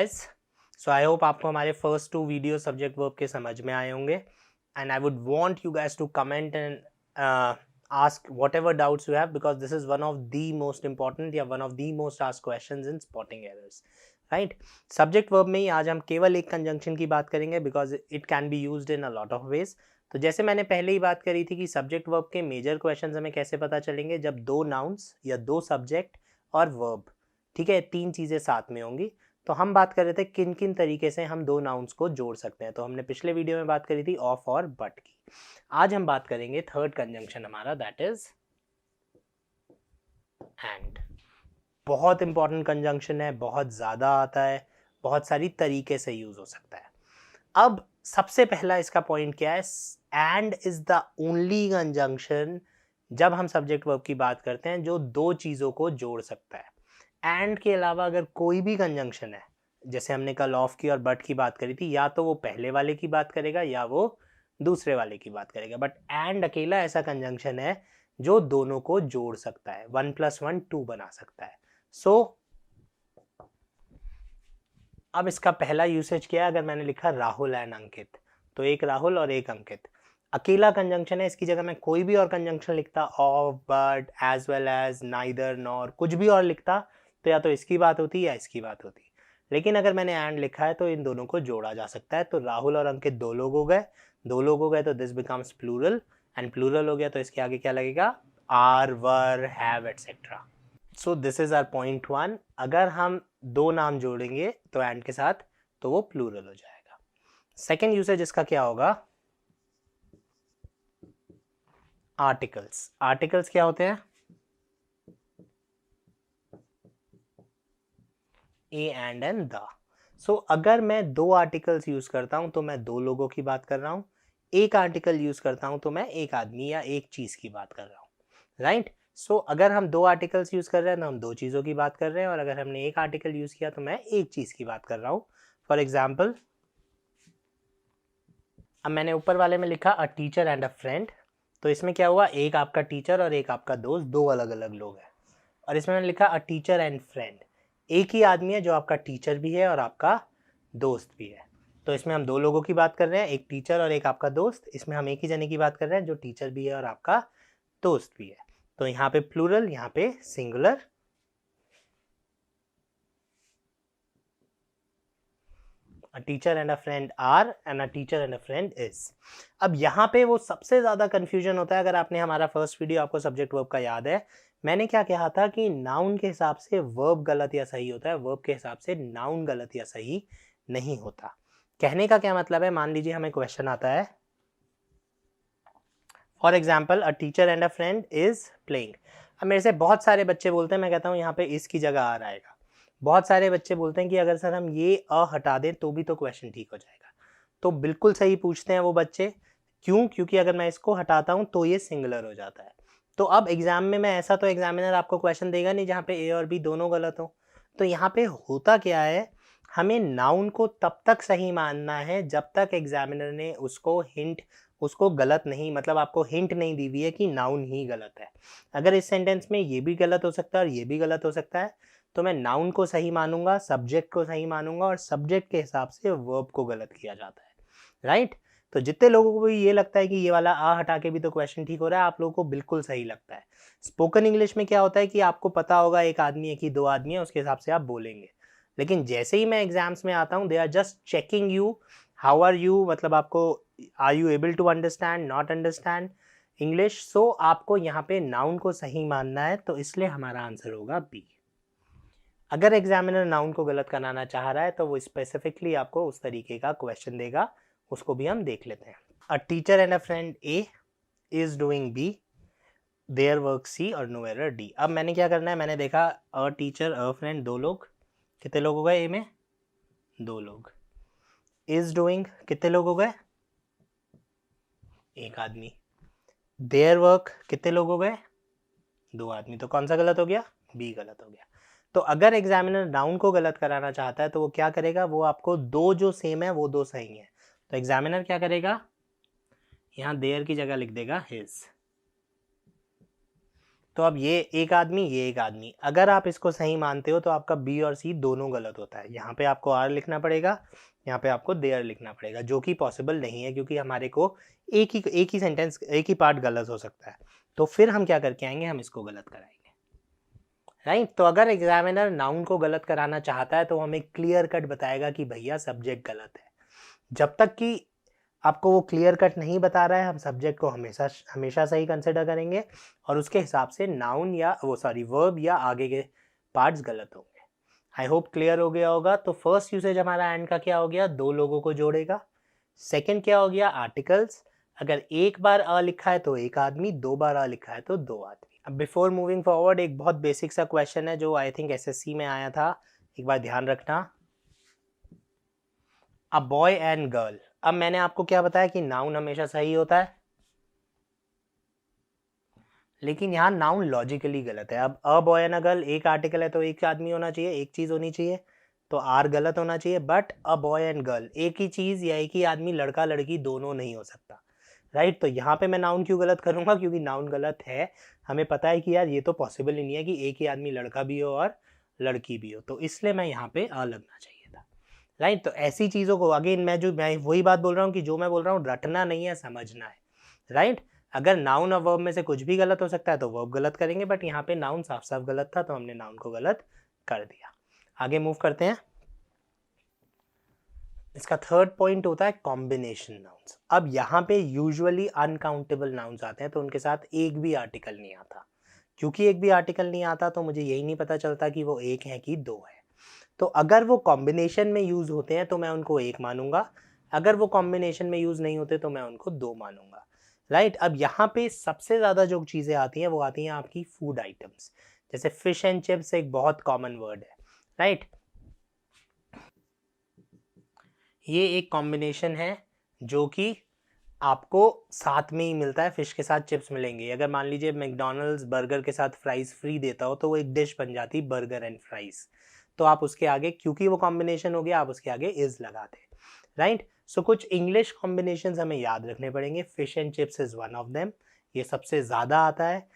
guys. So I hope आपको हमारे first 2 video subject verb के समझ में आए होंगे and I would want you guys to comment and ask whatever doubts you have because this is one of the most important या one of the most asked questions in spotting errors. Right? Subject verb में ही आज हम केवल एक conjunction की बात करेंगे because it can be used in a lot of ways. तो जैसे मैंने पहले ही बात करी थी कि सब्जेक्ट वर्ब के मेजर क्वेश्चंस हमें कैसे पता चलेंगे जब दो नाउन्स या दो सब्जेक्ट और वर्ब, ठीक है, तीन चीज़ें साथ में होंगी. तो हम बात कर रहे थे किन किन तरीके से हम दो नाउन्स को जोड़ सकते हैं. तो हमने पिछले वीडियो में बात करी थी ऑफ और बट की. आज हम बात करेंगे थर्ड कंजंक्शन हमारा, दैट इज एंड. बहुत इंपॉर्टेंट कंजंक्शन है, बहुत ज़्यादा आता है, बहुत सारी तरीके से यूज हो सकता है. अब सबसे पहला इसका पॉइंट क्या है, and is the only conjunction जब हम सब्जेक्ट वर्ब की बात करते हैं जो दो चीज़ों को जोड़ सकता है. एंड के अलावा अगर कोई भी कंजंक्शन है, जैसे हमने कल ऑफ की और बट की बात करी थी, या तो वो पहले वाले की बात करेगा या वो दूसरे वाले की बात करेगा, बट एंड अकेला ऐसा कंजंक्शन है जो दोनों को जोड़ सकता है, 1 + 1 2 बना सकता है. सो अब इसका पहला यूसेज क्या है. अगर मैंने लिखा राहुल एंड अंकित, तो एक राहुल और एक अंकित अकेला कंजंक्शन है. इसकी जगह मैं कोई भी और कंजंक्शन लिखता, of, but, as well as, neither, nor, कुछ भी और लिखता, तो या तो इसकी बात होती या इसकी बात होती. लेकिन अगर मैंने एंड लिखा है तो इन दोनों को जोड़ा जा सकता है. तो राहुल और अंकित दो लोग हो गए, दो लोग हो गए तो this becomes plural, and plural हो गया तो इसके आगे क्या लगेगा, are, were, have, etcetera. So this is our point 1. अगर हम दो नाम जोड़ेंगे तो एंड के साथ तो वो प्लूरल हो जाएगा. सेकेंड यूसेज इसका क्या होगा, आर्टिकल्स. आर्टिकल्स क्या होते हैं, ए, एंड द. सो अगर मैं दो आर्टिकल्स यूज करता हूं तो मैं दो लोगों की बात कर रहा हूं. एक आर्टिकल यूज करता हूं तो मैं एक आदमी या एक चीज की बात कर रहा हूं. राइट. सो अगर हम दो आर्टिकल्स यूज कर रहे हैं तो हम दो चीजों की बात कर रहे हैं, और अगर हमने एक आर्टिकल यूज किया तो मैं एक चीज की बात कर रहा हूं. फॉर एग्जाम्पल, अब मैंने ऊपर वाले में लिखा अ टीचर एंड अ फ्रेंड, तो इसमें क्या हुआ, एक आपका टीचर और एक आपका दोस्त, दो अलग अलग लोग हैं. और इसमें मैंने लिखा अ टीचर एंड फ्रेंड, एक ही आदमी है जो आपका टीचर भी है और आपका दोस्त भी है. तो इसमें हम दो लोगों की बात कर रहे हैं, एक टीचर और एक आपका दोस्त. इसमें हम एक ही जने की बात कर रहे हैं जो टीचर भी है और आपका दोस्त भी है. तो यहाँ पे प्लूरल, यहाँ पे singular. A teacher and a friend are and a teacher and a friend is. अब यहाँ पे वो सबसे ज़्यादा कंफ्यूजन होता है. अगर आपने हमारा फर्स्ट वीडियो, आपको सब्जेक्ट वर्ब का याद है, मैंने क्या कहा था कि नाउन के हिसाब से वर्ब गलत या सही होता है, वर्ब के हिसाब से नाउन गलत या सही नहीं होता. कहने का क्या मतलब है, मान लीजिए हमें क्वेश्चन आता है, for example a teacher and a friend is playing. अब मेरे से बहुत सारे बच्चे बोलते हैं, मैं कहता हूँ यहाँ पे इसकी जगह आ रहेगा. बहुत सारे बच्चे बोलते हैं कि अगर सर हम ये अ हटा दें तो भी तो क्वेश्चन ठीक हो जाएगा. तो बिल्कुल सही पूछते हैं वो बच्चे. क्यों? क्योंकि अगर मैं इसको हटाता हूँ तो ये सिंगुलर हो जाता है. तो अब एग्जाम में मैं ऐसा, तो एग्जामिनर आपको क्वेश्चन देगा नहीं जहाँ पे ए और बी दोनों गलत हो. तो यहाँ पे होता क्या है, हमें नाउन को तब तक सही मानना है जब तक एग्जामिनर ने उसको गलत नहीं, मतलब आपको हिंट नहीं दी हुई है कि नाउन ही गलत है. अगर इस सेंटेंस में ये भी गलत हो सकता है और ये भी गलत हो सकता है, तो मैं नाउन को सही मानूंगा, सब्जेक्ट को सही मानूंगा, और सब्जेक्ट के हिसाब से वर्ब को गलत किया जाता है. राइट. तो जितने लोगों को भी ये लगता है कि ये वाला आ हटा के भी तो क्वेश्चन ठीक हो रहा है, आप लोगों को बिल्कुल सही लगता है. स्पोकन इंग्लिश में क्या होता है कि आपको पता होगा एक आदमी है कि दो आदमी है, उसके हिसाब से आप बोलेंगे. लेकिन जैसे ही मैं एग्जाम्स में आता हूँ, they are just checking you, how are you, मतलब आपको, are you able to understand, not understand English. So आपको यहाँ पे नाउन को सही मानना है, तो इसलिए हमारा आंसर होगा बी. अगर एग्जामिनर नाउन को गलत कराना चाह रहा है तो वो स्पेसिफिकली आपको उस तरीके का क्वेश्चन देगा, उसको भी हम देख लेते हैं. A teacher and a friend A is doing B, their work C और नो एरर डी. अब मैंने क्या करना है, मैंने देखा अ टीचर अ फ्रेंड दो लोग, कितने लोग हो गए ए में, दो लोग. इज डूइंग कितने लोग हो गए, एक आदमी. देयर वर्क कितने लोग हो गए, दो आदमी. तो कौन सा गलत हो गया, बी गलत हो गया. तो अगर एग्जामिनर नाउन को गलत कराना चाहता है तो वो क्या करेगा, वो आपको दो जो सेम है वो दो सही है. तो एग्जामिनर क्या करेगा, यहाँ देयर की जगह लिख देगा हिज. तो अब ये एक आदमी, अगर आप इसको सही मानते हो तो आपका बी और सी दोनों गलत होता है। यहाँ पे आपको आर लिखना पड़ेगा, यहाँ पे आपको देयर लिखना पड़ेगा, जो कि पॉसिबल नहीं है क्योंकि हमारे को एक ही सेंटेंस, एक ही पार्ट गलत हो सकता है। तो फिर हम क्या करके आएंगे, हम इसको गलत कराएंगे, राइट। तो अगर एग्जामिनर नाउन को गलत कराना चाहता है तो हमें क्लियर कट बताएगा कि भैया सब्जेक्ट गलत है। जब तक कि आपको वो क्लियर कट नहीं बता रहा है, हम सब्जेक्ट को हमेशा सही कंसिडर करेंगे और उसके हिसाब से नाउन या वर्ब या आगे के पार्ट्स गलत होंगे। आई होप क्लियर हो गया होगा। तो फर्स्ट यूसेज हमारा एंड का क्या हो गया, दो लोगों को जोड़ेगा। सेकंड क्या हो गया, आर्टिकल्स। अगर एक बार अ लिखा है तो एक आदमी, दो बार अ लिखा है तो दो आदमी। अब बिफोर मूविंग फॉरवर्ड एक बहुत बेसिक सा क्वेश्चन है जो आई थिंक एसएससी में आया था, एक बार ध्यान रखना। A boy and girl. अब मैंने आपको क्या बताया कि नाउन हमेशा सही होता है, लेकिन यहाँ नाउन लॉजिकली गलत है। अब a boy and a girl एक आर्टिकल है तो एक आदमी होना चाहिए, एक चीज होनी चाहिए, तो आर गलत होना चाहिए। But a boy and girl एक ही चीज या एक ही आदमी, लड़का लड़की दोनों नहीं हो सकता, राइट। तो यहाँ पे मैं नाउन क्यों गलत करूंगा, क्योंकि नाउन गलत है। हमें पता है कि यार ये तो पॉसिबल ही नहीं है कि एक ही आदमी लड़का भी हो और लड़की भी हो, तो इसलिए मैं यहाँ पे अ लगना चाहिए था, राइट। तो ऐसी चीज़ों को अगेन मैं वही बात बोल रहा हूँ कि जो मैं बोल रहा हूँ रटना नहीं है, समझना है, राइट। अगर नाउन और वर्ब में से कुछ भी गलत हो सकता है तो वर्ब गलत करेंगे, बट यहाँ पे नाउन साफ साफ गलत था तो हमने नाउन को गलत कर दिया। आगे मूव करते हैं। इसका थर्ड पॉइंट होता है कॉम्बिनेशन नाउन्स। अब यहाँ पे यूजुअली अनकाउंटेबल नाउन्स आते हैं तो उनके साथ एक भी आर्टिकल नहीं आता। क्योंकि एक भी आर्टिकल नहीं आता तो मुझे यही नहीं पता चलता कि वो एक है कि दो है। तो अगर वो कॉम्बिनेशन में यूज होते हैं तो मैं उनको एक मानूंगा, अगर वो कॉम्बिनेशन में यूज नहीं होते तो मैं उनको दो मानूंगा, राइट। अब यहाँ पे सबसे ज्यादा जो चीजें आती हैं वो आती हैं आपकी फूड आइटम्स, जैसे फिश एंड चिप्स एक बहुत कॉमन वर्ड है, राइट। ये एक कॉम्बिनेशन है जो कि आपको साथ में ही मिलता है, फिश के साथ चिप्स मिलेंगे। अगर मान लीजिए मैकडॉनल्ड्स बर्गर के साथ फ्राइज फ्री देता हो तो वो एक डिश बन जाती बर्गर एंड फ्राइज, तो आप उसके आगे, क्योंकि वो कॉम्बिनेशन हो गया, आप उसके आगे इज लगाते, राइट। सो कुछ इंग्लिश कॉम्बिनेशंस हमें याद रखने पड़ेंगे। Fish and chips is one of them, ये सबसे ज़्यादा आता है।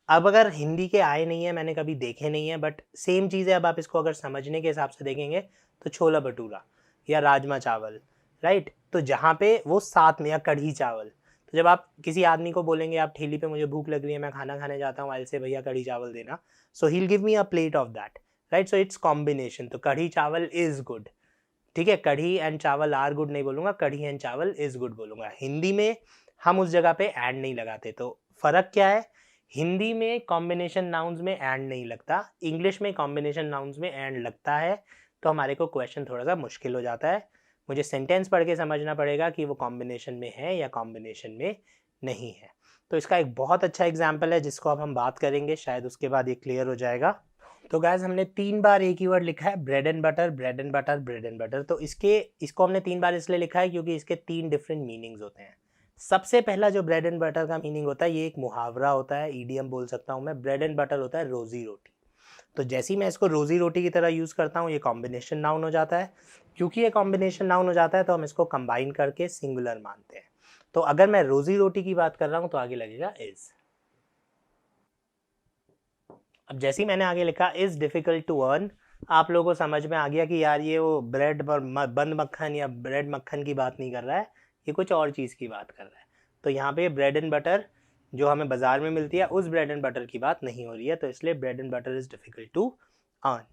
अब अगर हिंदी के आए नहीं है, मैंने कभी देखे नहीं है, बट सेम चीज़ है। अब आप इसको अगर समझने के हिसाब से देखेंगे तो छोला भटूरा या राजमा चावल, राइट। तो जहाँ पे वो साथ में, या कढ़ी चावल, तो जब आप किसी आदमी को बोलेंगे आप ठेली पे मुझे भूख लग रही है, मैं खाना खाने जाता हूँ, से भैया कढ़ी चावल देना, so he will give me a plate of that, right. So it's combination. तो कढ़ी चावल इज गुड, ठीक है। Kadhi and chawal are good नहीं बोलूंगा, kadhi and chawal is good बोलूंगा। हिंदी में हम उस जगह पे एंड नहीं लगाते, तो फर्क क्या है, हिंदी में कॉम्बिनेशन नाउन्स में एंड नहीं लगता, इंग्लिश में कॉम्बिनेशन नाउन्स में एंड लगता है। तो हमारे को क्वेश्चन थोड़ा सा मुश्किल हो जाता है, मुझे सेंटेंस पढ़ के समझना पड़ेगा कि वो कॉम्बिनेशन में है या कॉम्बिनेशन में नहीं है। तो इसका एक बहुत अच्छा एग्जाम्पल है जिसको अब हम बात करेंगे, शायद उसके बाद ये क्लियर हो जाएगा। तो गाइस हमने 3 बार एक ही वर्ड लिखा है, bread and butter, bread and butter, bread and butter. तो इसको हमने 3 बार इसलिए लिखा है क्योंकि इसके 3 डिफरेंट मीनिंग्स होते हैं। सबसे पहला जो ब्रेड एंड बटर का मीनिंग होता है, ये एक मुहावरा होता है, ईडियम बोल सकता हूँ मैं। ब्रेड एंड बटर होता है रोजी रोटी। तो जैसे ही मैं इसको रोजी रोटी की तरह यूज करता हूँ, ये कॉम्बिनेशन नाउन हो जाता है। क्योंकि ये कॉम्बिनेशन नाउन हो जाता है तो हम इसको कंबाइन करके सिंगुलर मानते हैं। तो अगर मैं रोजी रोटी की बात कर रहा हूँ तो आगे लगेगा इज। अब जैसे ही मैंने आगे लिखा इज डिफिकल्ट टू अर्न, आप लोगों को समझ में आ गया कि यार ये वो ब्रेड पर बंद मक्खन या ब्रेड मक्खन की बात नहीं कर रहा है, ये कुछ और चीज़ की बात कर रहा है। तो यहाँ पे ब्रेड एंड बटर जो हमें बाजार में मिलती है उस ब्रेड एंड बटर की बात नहीं हो रही है, तो इसलिए bread and butter is difficult to earn.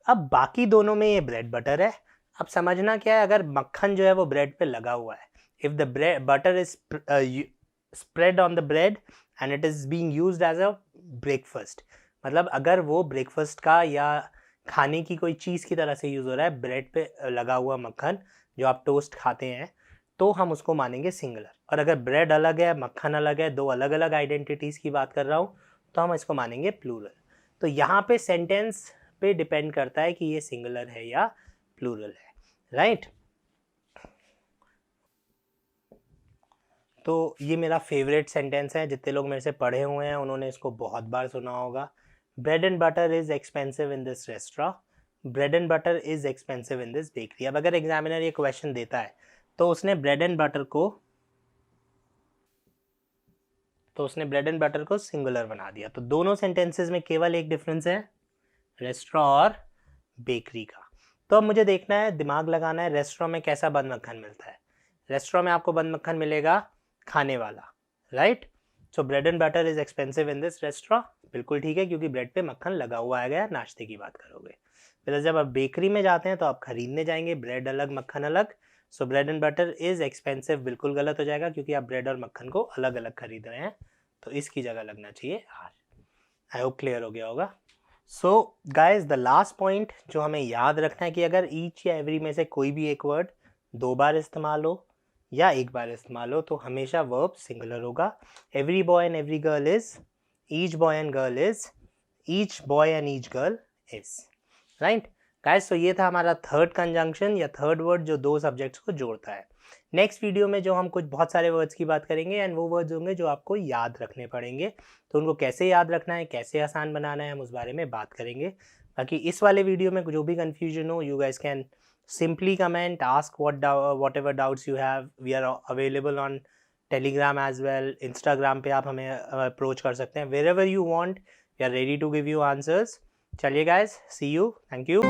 अब बाकी दोनों में ये ब्रेड बटर है। अब समझना क्या है, अगर मक्खन जो है वो ब्रेड पे लगा हुआ है, if the bread butter is spread on the bread and it is being used as a breakfast, मतलब अगर वो ब्रेकफास्ट का या खाने की कोई चीज़ की तरह से यूज़ हो रहा है, ब्रेड पे लगा हुआ मक्खन जो आप टोस्ट खाते हैं, तो हम उसको मानेंगे सिंगुलर। और अगर ब्रेड अलग है, मक्खन अलग है, दो अलग अलग आइडेंटिटीज़ की बात कर रहा हूँ, तो हम इसको मानेंगे प्लूरल। तो यहाँ पे सेंटेंस पे डिपेंड करता है कि ये सिंगुलर है या प्लूरल है, राइट। तो ये मेरा फेवरेट सेंटेंस है, जितने लोग मेरे से पढ़े हुए हैं उन्होंने इसको बहुत बार सुना होगा। Bread and butter is expensive in this restaurant, bread and butter is expensive in this bakery. अब अगर एग्जामिनर ये क्वेश्चन देता है तो उसने ब्रेड एंड बटर को तो उसने ब्रेड एंड बटर को सिंगुलर बना दिया। तो दोनों सेंटेंसेस में केवल एक डिफरेंस है, रेस्टोरेंट और बेकरी का। तो अब मुझे देखना है, दिमाग लगाना है, रेस्टोरेंट में कैसा बंद मक्खन मिलता है। रेस्टोरेंट में आपको बंद मक्खन मिलेगा खाने वाला, right. So bread and butter is expensive in this restaurant, बिल्कुल ठीक है, क्योंकि ब्रेड पे मक्खन लगा हुआ है, गया नाश्ते की बात करोगे। फिर जब आप बेकरी में जाते हैं तो आप खरीदने जाएंगे, ब्रेड अलग मक्खन अलग। So bread and butter is expensive बिल्कुल गलत हो जाएगा, क्योंकि आप ब्रेड और मक्खन को अलग अलग खरीद रहे हैं, तो इसकी जगह लगना चाहिए आर। आई होप क्लियर हो गया होगा। So guys the last point जो हमें याद रखना है कि अगर ईच या एवरी में से कोई भी एक वर्ड 2 बार इस्तेमाल हो या 1 बार इस्तेमाल हो तो हमेशा वर्ब सिंगुलर होगा। Every boy and every girl is, each boy and girl is, each boy and each girl is, right guys. तो ये था हमारा थर्ड कंजंक्शन या थर्ड वर्ड जो 2 सब्जेक्ट्स को जोड़ता है। नेक्स्ट वीडियो में जो हम कुछ बहुत सारे वर्ड्स की बात करेंगे एंड वो वर्ड्स होंगे जो आपको याद रखने पड़ेंगे, तो उनको कैसे याद रखना है, कैसे आसान बनाना है, हम उस बारे में बात करेंगे। बाकी इस वाले वीडियो में जो भी कंफ्यूजन हो, you guys can simply comment, ask whatever doubts you have. We are available on Telegram as well, Instagram पे आप हमें अप्रोच कर सकते हैं। Wherever you want, we are ready to give you answers. चलिए guys, see you, thank you.